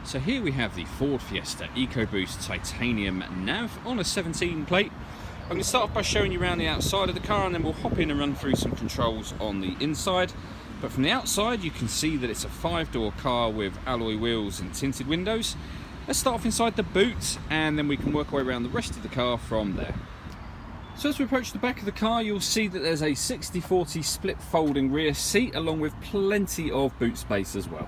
So here we have the Ford Fiesta EcoBoost titanium nav on a 17 plate. I'm going to start off by showing you around the outside of the car, and then we'll hop in and run through some controls on the inside. But from the outside you can see that it's a 5-door car with alloy wheels and tinted windows. Let's start off inside the boot and then we can work our way around the rest of the car from there. So as we approach the back of the car, you'll see that there's a 60/40 split folding rear seat along with plenty of boot space as well.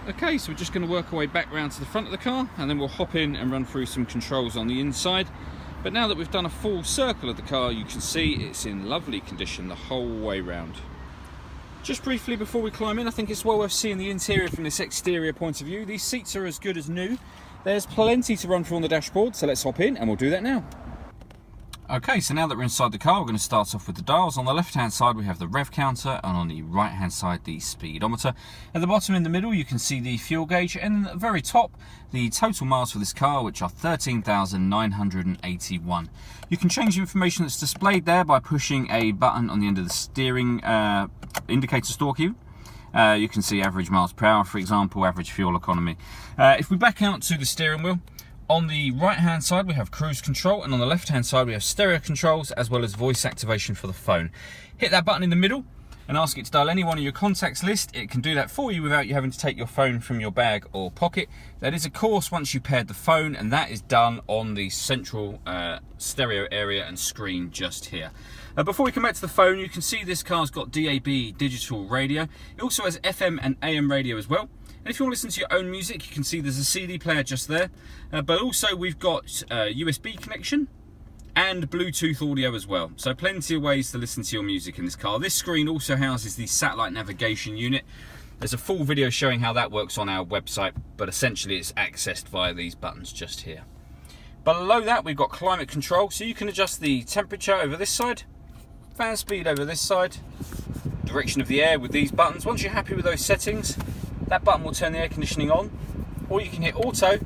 Okay, so we're just going to work our way back round to the front of the car and then we'll hop in and run through some controls on the inside. But now that we've done a full circle of the car, you can see it's in lovely condition the whole way round. Just briefly before we climb in, I think it's well worth seeing the interior from this exterior point of view. These seats are as good as new. There's plenty to run through on the dashboard, so let's hop in and we'll do that now. Okay, so now that we're inside the car, we're going to start off with the dials. On the left hand side we have the rev counter, and on the right hand side the speedometer. At the bottom in the middle you can see the fuel gauge, and at the very top the total miles for this car, which are 13,981. You can change the information that's displayed there by pushing a button on the end of the steering indicator stalk here. You can see average miles per hour, for example, average fuel economy. If we back out to the steering wheel, on the right hand side we have cruise control, and on the left hand side we have stereo controls as well as voice activation for the phone. Hit that button in the middle and ask it to dial any one of your contacts list. It can do that for you without you having to take your phone from your bag or pocket. That is of course once you paired the phone, and that is done on the central stereo area and screen just here. Before we come back to the phone, you can see this car's got DAB digital radio. It also has FM and AM radio as well. And if you want to listen to your own music, you can see there's a CD player just there. But also we've got USB connection and Bluetooth audio as well. So plenty of ways to listen to your music in this car. This screen also houses the satellite navigation unit. There's a full video showing how that works on our website, but essentially it's accessed via these buttons just here. Below that we've got climate control, so you can adjust the temperature over this side, fan speed over this side, direction of the air with these buttons. Once you're happy with those settings, that button will turn the air conditioning on, or you can hit auto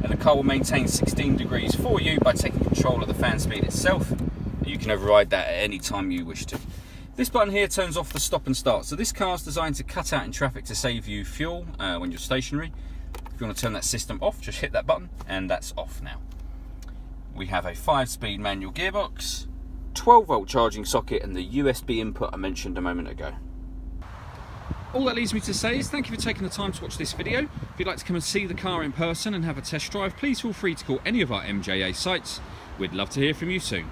and the car will maintain 16 degrees for you by taking control of the fan speed itself. You can override that at any time you wish to. This button here turns off the stop and start. So this car is designed to cut out in traffic to save you fuel when you're stationary. If you want to turn that system off, just hit that button and that's off now. We have a 5-speed manual gearbox, 12-volt charging socket and the USB input I mentioned a moment ago. All that leaves me to say is thank you for taking the time to watch this video. If you'd like to come and see the car in person and have a test drive, please feel free to call any of our MJA sites. We'd love to hear from you soon.